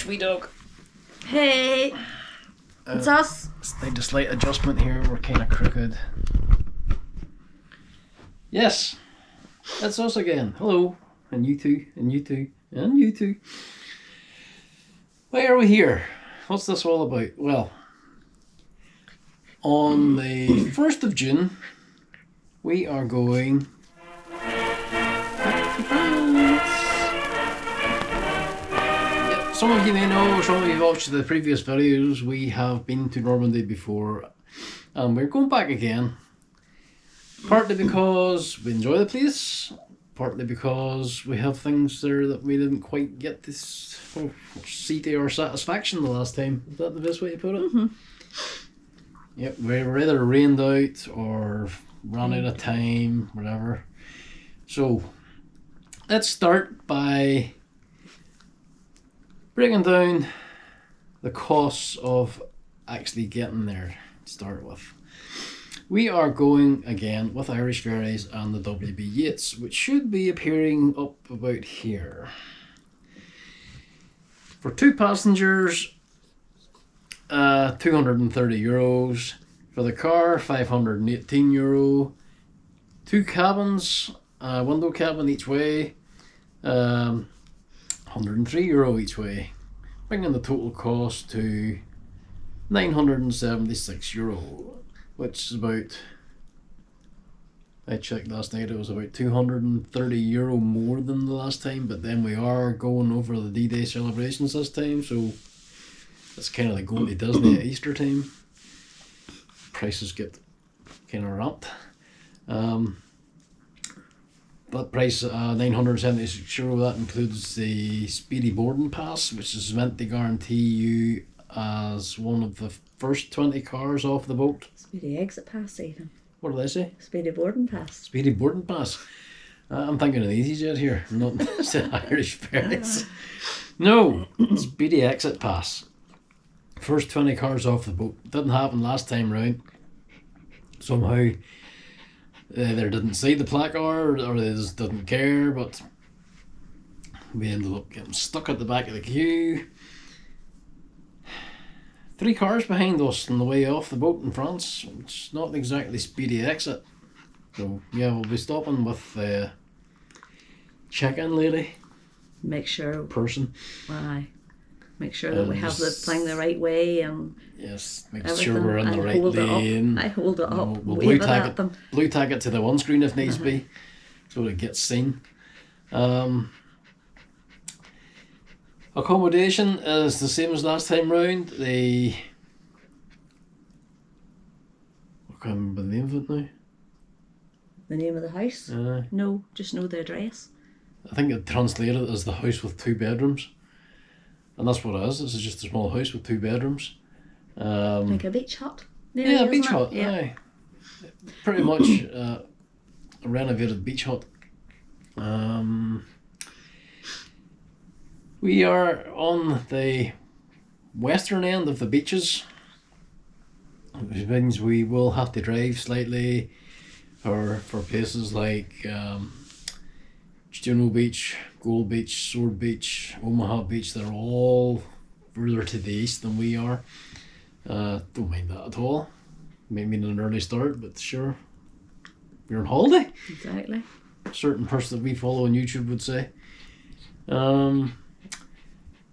much, wee dog. Hey, it's us. Slight adjustment here. We're kind of crooked. Yes, that's us again. Hello, and you too, and you too, and you too. Why are we here? What's this all about? Well, on the 1st of June, we are going back to France. Yeah, some of you may know, some of you watched the previous videos, we have been to Normandy before, and we're going back again. Partly because we enjoy the place, partly because we have things there that we didn't quite get to see to our satisfaction the last time. Is that the best way to put it? Mm-hmm. Yep, we were either rained out or ran out of time, whatever. So, let's start by breaking down the costs of actually getting there to start with. We are going again with Irish Ferries and the WB Yeats, which should be appearing up about here. For 2 passengers, €230. For the car, €518. 2 cabins, window cabin each way, €103 each way, bringing the total cost to €976. Which is about, I checked last night, it was about €230 more than the last time, but then we are going over the D-Day celebrations this time, so it's kind of like going to Disney at Easter time. Prices get kind of ramped. That price, €976, that includes the Speedy Boarding Pass, which is meant to guarantee you as one of the first 20 cars off the boat. Speedy exit pass, even. What did I say? Speedy boarding pass. Speedy Boarding Pass. I'm thinking of EasyJet here, not the Irish Ferries. No, Speedy Exit Pass. First 20 cars off the boat. Didn't happen last time round. Somehow they either didn't see the placard or they just didn't care, but we ended up getting stuck at the back of the queue. 3 cars behind us on the way off the boat in France, which is not exactly speedy exit. So yeah, we'll be stopping with the check-in lady. Make sure. Person. Why? Make sure that we have the thing the right way and. Yes, make sure we're in the right lane. I hold it up. We'll blue tag it to the windscreen if needs be, so it gets seen. Accommodation is the same as last time round. I can't remember the name of it now. The name of the house? No, just know the address. I think it translated as the house with 2 bedrooms. And that's what it is. This is just a small house with 2 bedrooms. Like a beach hut? Yeah, a beach hut, aye. Pretty much a renovated beach hut. We are on the western end of the beaches, which means we will have to drive slightly for places like Juno Beach, Gold Beach, Sword Beach, Omaha Beach. They're all further to the east than we are. Don't mind that at all. May mean an early start, but sure, we're on holiday. Exactly. A certain person that we follow on YouTube would say.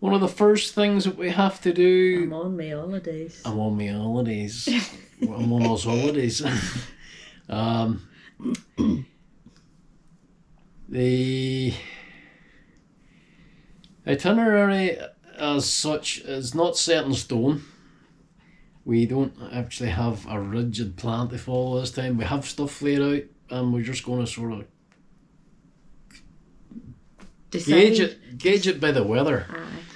One of the first things that we have to do... I'm on my holidays. I'm on my holidays. I'm on those holidays. The itinerary as such is not set in stone. We don't actually have a rigid plan to follow this time. We have stuff laid out and we're just going to sort of gauge it by the weather.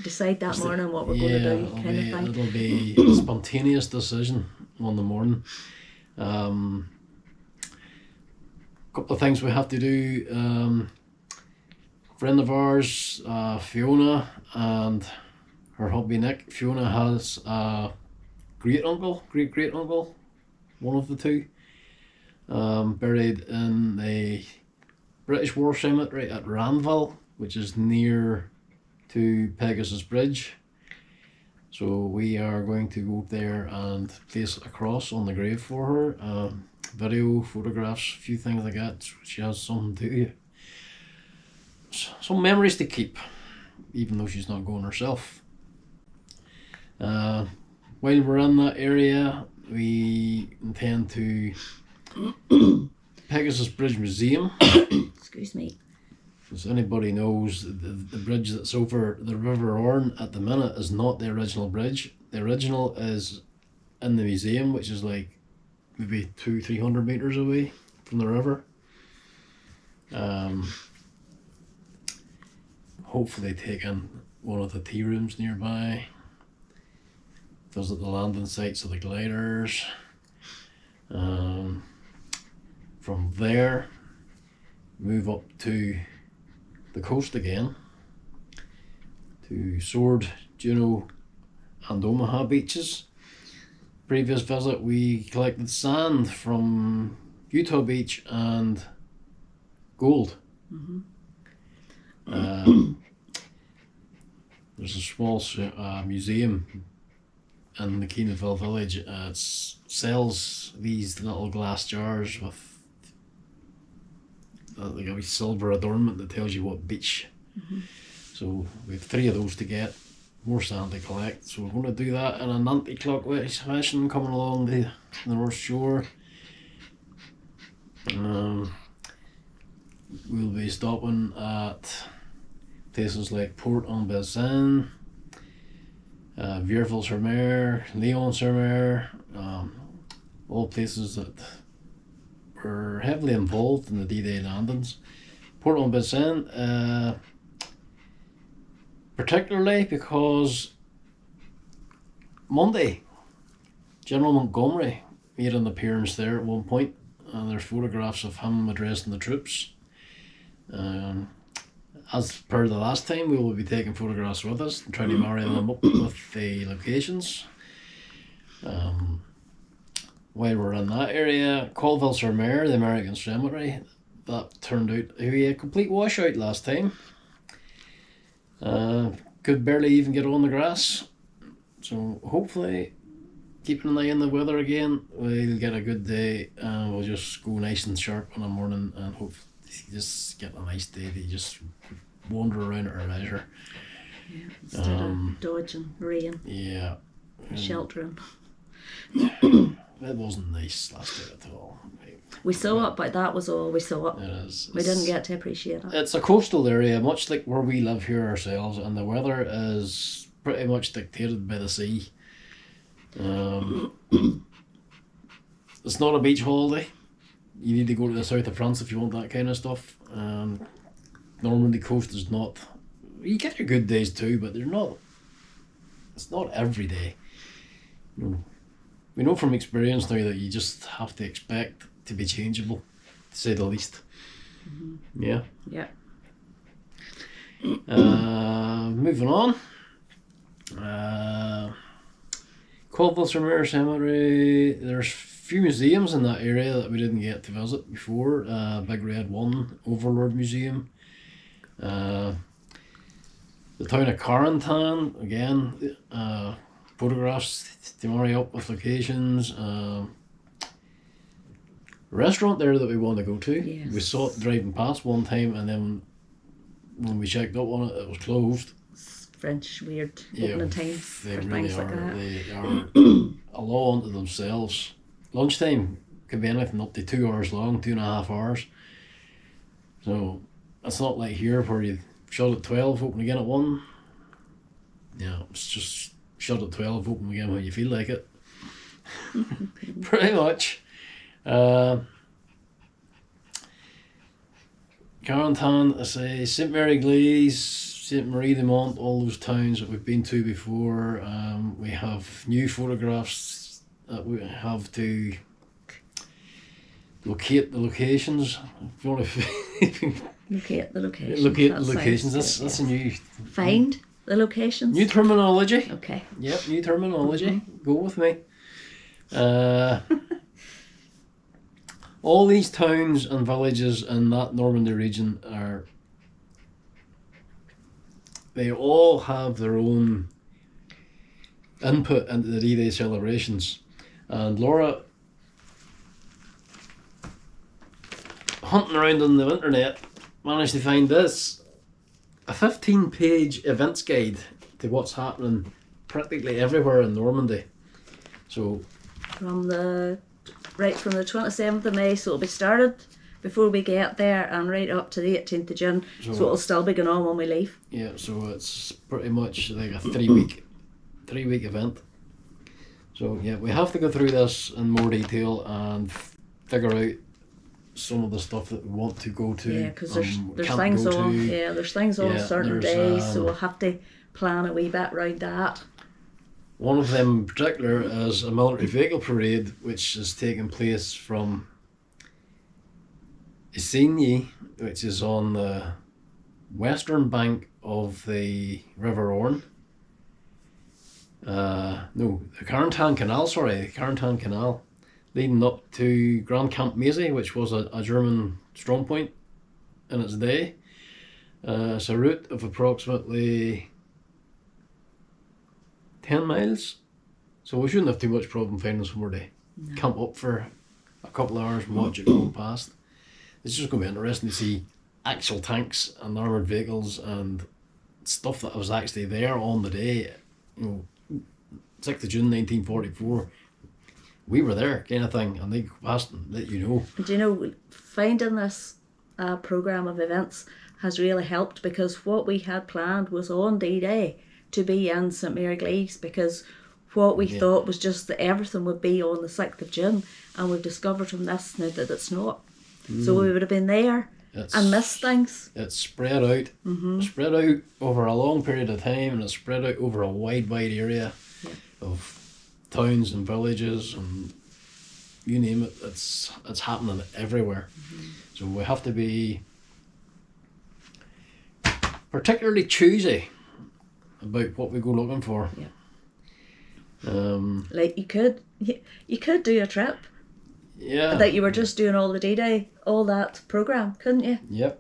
Decide that morning what we're going to do, kind of thing. It'll be a spontaneous decision on the morning. Couple of things we have to do. Friend of ours, Fiona, and her hubby Nick. Fiona has a great uncle, one of the two, buried in the British War Cemetery at Ranville, which is near to Pegasus Bridge. So we are going to go there and place a cross on the grave for her. Video, photographs, a few things like that. So she has something to, some memories to keep, even though she's not going herself. While we're in that area, we intend to Pegasus Bridge Museum. Excuse me. As anybody knows, the bridge that's over the River Orne at the minute is not the original bridge. The original is in the museum, which is like maybe 200-300 meters away from the river. Hopefully take in one of the tea rooms nearby, visit the landing sites of the gliders. From there, move up to the coast again to Sword, Juno and Omaha beaches. Previous visit we collected sand from Utah Beach and gold. There's a small museum in the Keenaville village. It sells these little glass jars with like a wee silver adornment that tells you what beach. So we have 3 of those to get, more sand to collect. So we're going to do that in an anti-clockwise fashion coming along the North Shore. We'll be stopping at places like Port-en-Bessin, Vierville-sur-Mer, Lyon-sur-Mer, all places that were heavily involved in the D-Day landings. Port-en-Bessin, particularly because Monday, General Montgomery made an appearance there at one point, and there's photographs of him addressing the troops. As per the last time, we will be taking photographs with us and trying to marry them up with the locations. While we're in that area, Colville-sur-Mer, the American Cemetery, that turned out to be a complete washout last time. Could barely even get on the grass. So hopefully, keeping an eye on the weather again, we'll get a good day and we'll just go nice and sharp in the morning and hopefully just get a nice day to just wander around at our leisure. Yeah, instead of dodging rain. Yeah. Sheltering. It wasn't nice last day at all. We saw it, but that was all we saw. It is. We didn't get to appreciate it. It's a coastal area, much like where we live here ourselves, and the weather is pretty much dictated by the sea. It's not a beach holiday. You need to go to the south of France if you want that kind of stuff. Normandy coast is not. You get your good days too, but they're not. It's not every day. We know from experience now that you just have to expect to be changeable, to say the least. Yeah. Yeah. Moving on. Colville-sur-Mer Cemetery. There's a few museums in that area that we didn't get to visit before. Big Red One, Overlord Museum. The town of Carentan, again, photographs to marry up with locations. Restaurant there that we want to go to. Yes. We saw it driving past one time, and then when we checked up on it, it was closed. French weird opening times for really things are. like that. They are a law unto themselves. Lunchtime could be anything up to 2 hours long, 2.5 hours. So it's not like here where you shut at 12, open again at 1. Yeah, it's just shut at 12, open again when you feel like it. Pretty much. Carentan, I say, St. Mary Glaze, St. Marie de Mont, all those towns that we've been to before. We have new photographs that we have to locate the locations. If you want to Locate the locations. locate the locations, that's a new... Find the locations. New terminology. Okay. Yep, new terminology. Go with me. All these towns and villages in that Normandy region they all have their own input into the D-Day celebrations. And Laura, hunting around on the internet, managed to find this, a 15-page events guide to what's happening practically everywhere in Normandy. So from the 27th of May, so it'll be started before we get there and right up to the 18th of June, so it'll still be going on when we leave. Yeah, so it's pretty much like a 3-week event. So yeah, we have to go through this in more detail and figure out some of the stuff that we want to go to. Yeah, because there's things on. Yeah, there's things on certain days, so we'll have to plan a wee bit around that. One of them in particular is a military vehicle parade, which is taking place from Isigny, which is on the western bank of the River Orne. The Carentan Canal, leading up to Grand Camp Maisie, which was a German strongpoint in its day. It's a route of approximately 10 miles, so we shouldn't have too much problem finding somewhere to camp up for a couple of hours and watch it go past. It's just going to be interesting to see actual tanks and armoured vehicles and stuff that was actually there on the day. 6th of June 1944, we were there, kind of thing, and they go past and let you know. Do you know, finding this programme of events has really helped, because what we had planned was on D-Day to be in St Mary Glees, because what we thought was just that everything would be on the 6th of June, and we've discovered from this now that it's not. So we would have been there and missed things. It's spread out, spread out over a long period of time, and it's spread out over a wide area of towns and villages, and you name it, it's happening everywhere. So we have to be particularly choosy about what we go looking for. Like you could do a trip that you were just doing all the D-Day, all that programme, couldn't you? Yep.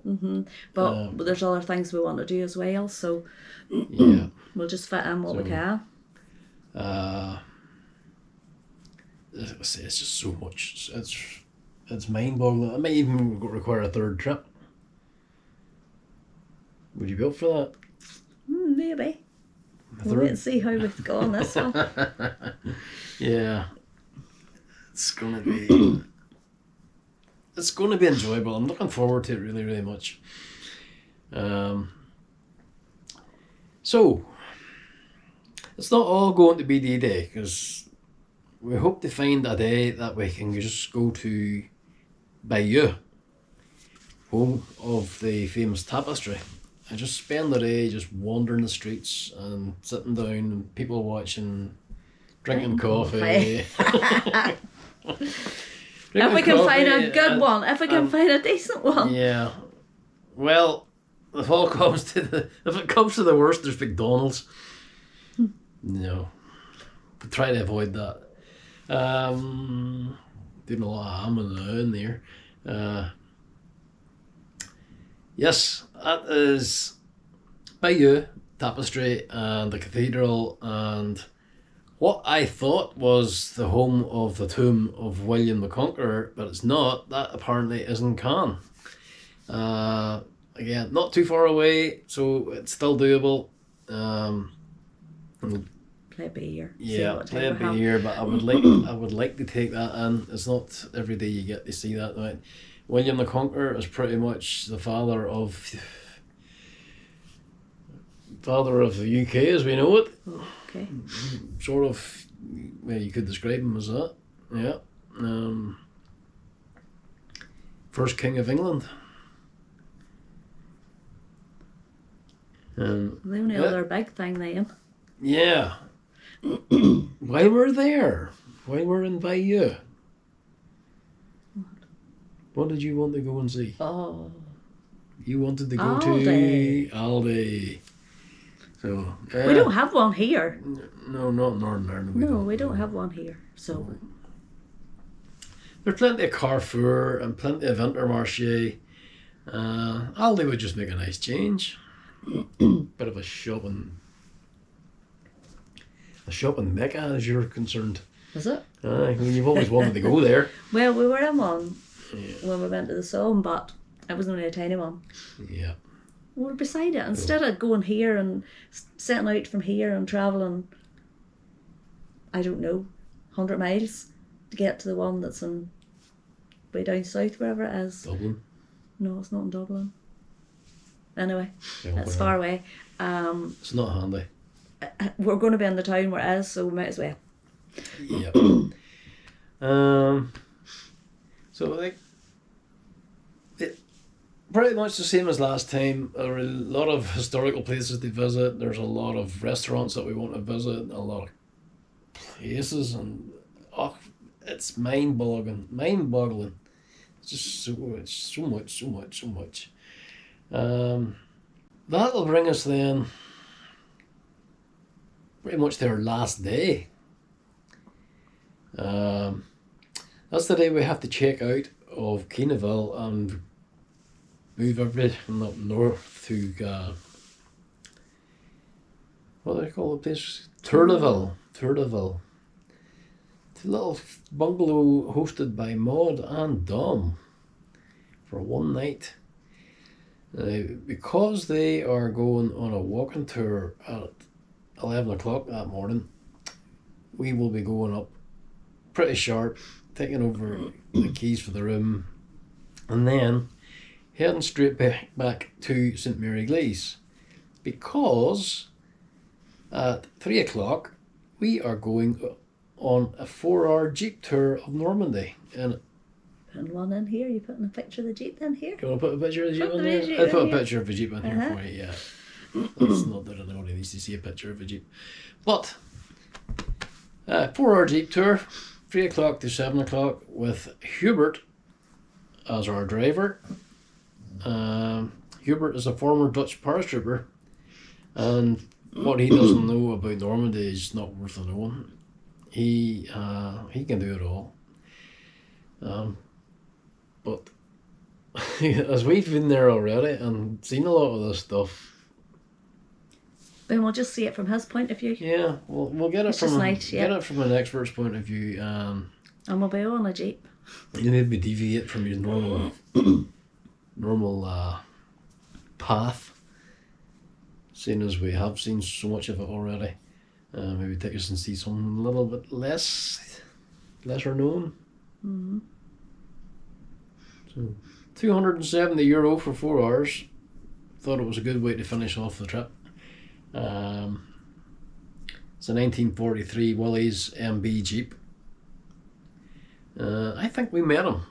But there's other things we want to do as well, so we'll just fit in what we can. It's just so much. It's mind-boggling. It might even require a third trip. Would you be up for that? Maybe. We'll wait and see how we've got on this one. Yeah. It's gonna be enjoyable. I'm looking forward to it really, really much. So it's not all going to be D-Day, because we hope to find a day that we can just go to Bayeux, home of the famous tapestry, and just spend the day just wandering the streets and sitting down and people watching, drinking coffee. If we can find a good one, if we can find a decent one. Yeah. Well, if it comes to the worst, there's McDonald's. No. But try to avoid that. Doing a lot of ham in there. Yes, that is Bayeux Tapestry and the cathedral, and what I thought was the home of the tomb of William the Conqueror, but it's not. That apparently is in Caen. Again, not too far away, so it's still doable. Play it by ear. Yeah, play it by ear, but I would like to take that in. It's not every day you get to see that. Right? William the Conqueror is pretty much the father of the UK as we know it. Okay. Sort of, well, you could describe him as that. Yeah. First King of England. The only other big thing then. Yeah. While we're there, while we're in Bayeux, what did you want to go and see? Oh. You wanted to go Aldi. to Aldi. So we don't have one here. No, not in Northern Ireland. We don't have one here. So there's plenty of Carrefour and plenty of Intermarché. Aldi would just make a nice change. Bit of a shopping a shopping mecca as you're concerned. Is it? I mean, you've always wanted to go there. Well, we were in one Yeah. when we went to the Somme, but it was only a tiny one. Yeah. We were beside it. Instead of going here and setting out from here and travelling, I don't know, 100 miles to get to the one that's in way down south, wherever it is. Dublin. No, it's not in Dublin. Anyway, Yeah, it's whatever. far away. It's not handy. We're going to be in the town where it is, so we might as well. Yeah. So like, it pretty much the same as last time. There are a lot of historical places to visit. There's a lot of restaurants that we want to visit. A lot of places, and it's mind-boggling. It's just so much. That'll bring us then pretty much to our last day. That's the day we have to check out of Keenaville and move everything up north to what do they call the place? Tourlaville. It's a little bungalow hosted by Maud and Dom for one night. Because they are going on a walking tour at 11 o'clock that morning, we will be going up pretty sharp, taking over the keys for the room, and then heading straight back to St Mary Glees, because at 3 o'clock we are going on a 4-hour jeep tour of Normandy. And Putting one in here, you putting a picture of the Jeep in here? do you want to put a picture of the jeep Put in the there? Jeep I'll in put a here. picture of a jeep in here Uh-huh. for you, yeah. It's not that anybody needs to see a picture of a jeep. But 4-hour jeep tour, 3 o'clock to 7 o'clock, with Hubert as our driver. Hubert is a former Dutch paratrooper, and what he doesn't know about Normandy is not worth a knowing. He can do it all. But as we've been there already and seen a lot of this stuff, Then we'll just see it from his point of view. yeah, we'll get it It's from just nice, yeah. get it from an expert's point of view. And we'll be on a Jeep. You need to deviate from your normal path, seeing as we have seen so much of it already. Maybe take us and see something a little bit lesser known. Mm-hmm. So, €270 for 4 hours. Thought it was a good way to finish off the trip. It's a 1943 Willys MB Jeep. I think we met him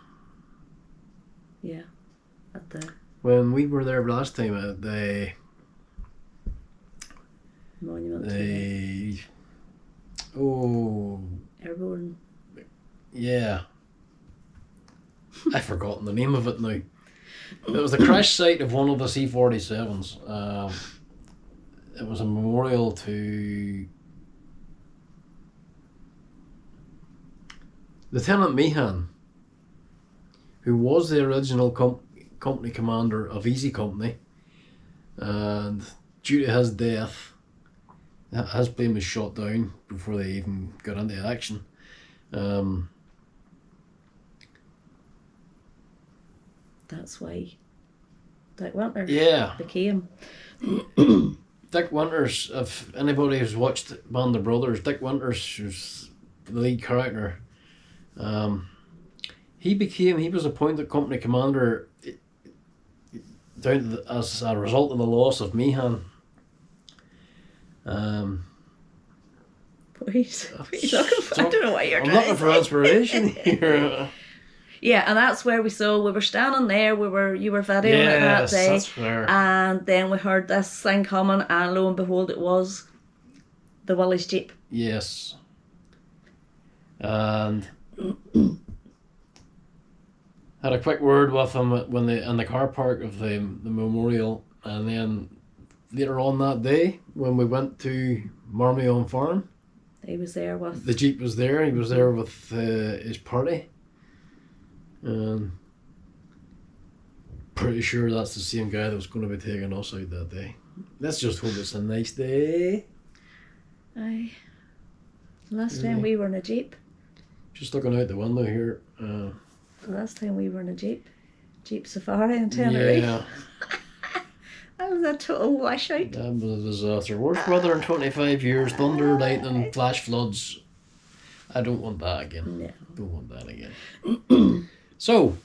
Yeah. At the when we were there last time at the monument. Airborne. Yeah. I've forgotten the name of it now. It was the crash site of one of the C-47s. It was a memorial to Lieutenant Meehan, who was the original company commander of Easy Company, and due to his death, his plane was shot down before they even got into action. That's why Dick Winters Yeah. became. Dick Winters, if anybody who's watched Band of Brothers, Dick Winters, who's the lead character, he was appointed company commander as a result of the loss of Meehan. What are you looking for? I don't know what you're I'm trying looking to for say. inspiration here. Yeah, and that's where we were standing there, you were videoing it that Yes, day, that's fair. and then we heard this thing coming, and lo and behold, it was the Willys Jeep. Yes. And had a quick word with him when in the car park of the memorial, and then later on that day when we went to Marmion Farm, He was there with. the Jeep was there. He was there with his party. Pretty sure that's the same guy that was going to be taking us out that day. Let's just hope it's a nice day. Aye. Last time we were in a Jeep. Just looking out the window here. Last time we were in a Jeep Safari in Tenerife. Yeah. That was a total washout. That was a disaster. Worst weather in 25 years. Thunder, lightning, flash floods. I don't want that again. No. Don't want that again. So,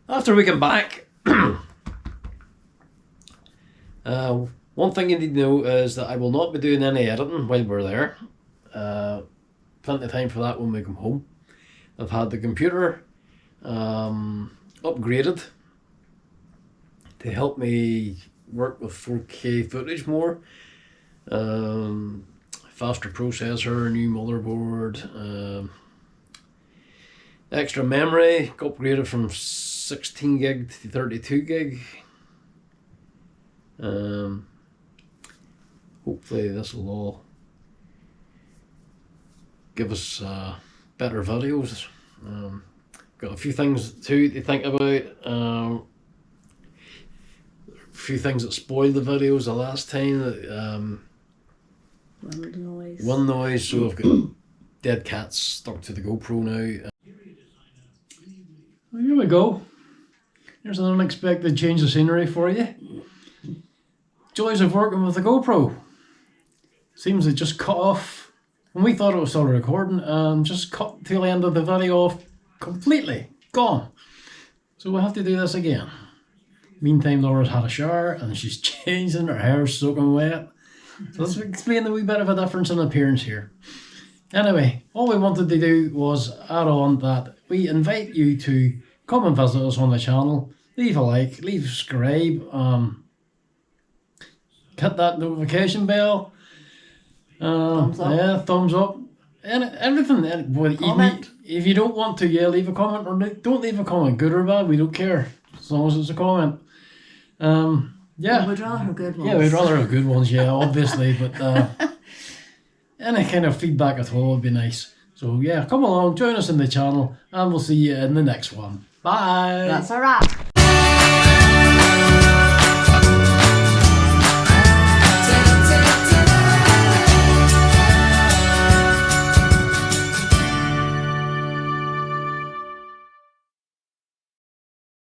after we come back, one thing you need to know is that I will not be doing any editing while we're there. Plenty of time for that when we come home. I've had the computer upgraded to help me work with 4K footage more. Faster processor, new motherboard, extra memory, upgraded from 16 gig to 32 gig. Hopefully this will all give us better videos. Got a few things too to think about. A few things that spoiled the videos the last time. One noise. So I've got dead cats stuck to the GoPro now. Well, here we go. There's an unexpected change of scenery for you. Joys of working with the GoPro. Seems it just cut off when we thought it was still recording, and just cut till the end of the video off completely. Gone. So we'll have to do this again. Meantime, Laura's had a shower and she's changing, her hair's soaking wet. So let's explain a wee bit of a difference in appearance here. Anyway, all we wanted to do was add on that we invite you to come and visit us on the channel, leave a like, leave a subscribe, hit that notification bell, Thumbs up. Yeah, thumbs up, and everything. Comment. If you don't want to, yeah, leave a comment, or don't leave a comment, good or bad, we don't care, as long as it's a comment. Yeah. We'd rather have good ones. Yeah, we'd rather have good ones, yeah, obviously, but any kind of feedback at all would be nice. So yeah, come along, join us in the channel, and we'll see you in the next one. Bye! That's a wrap.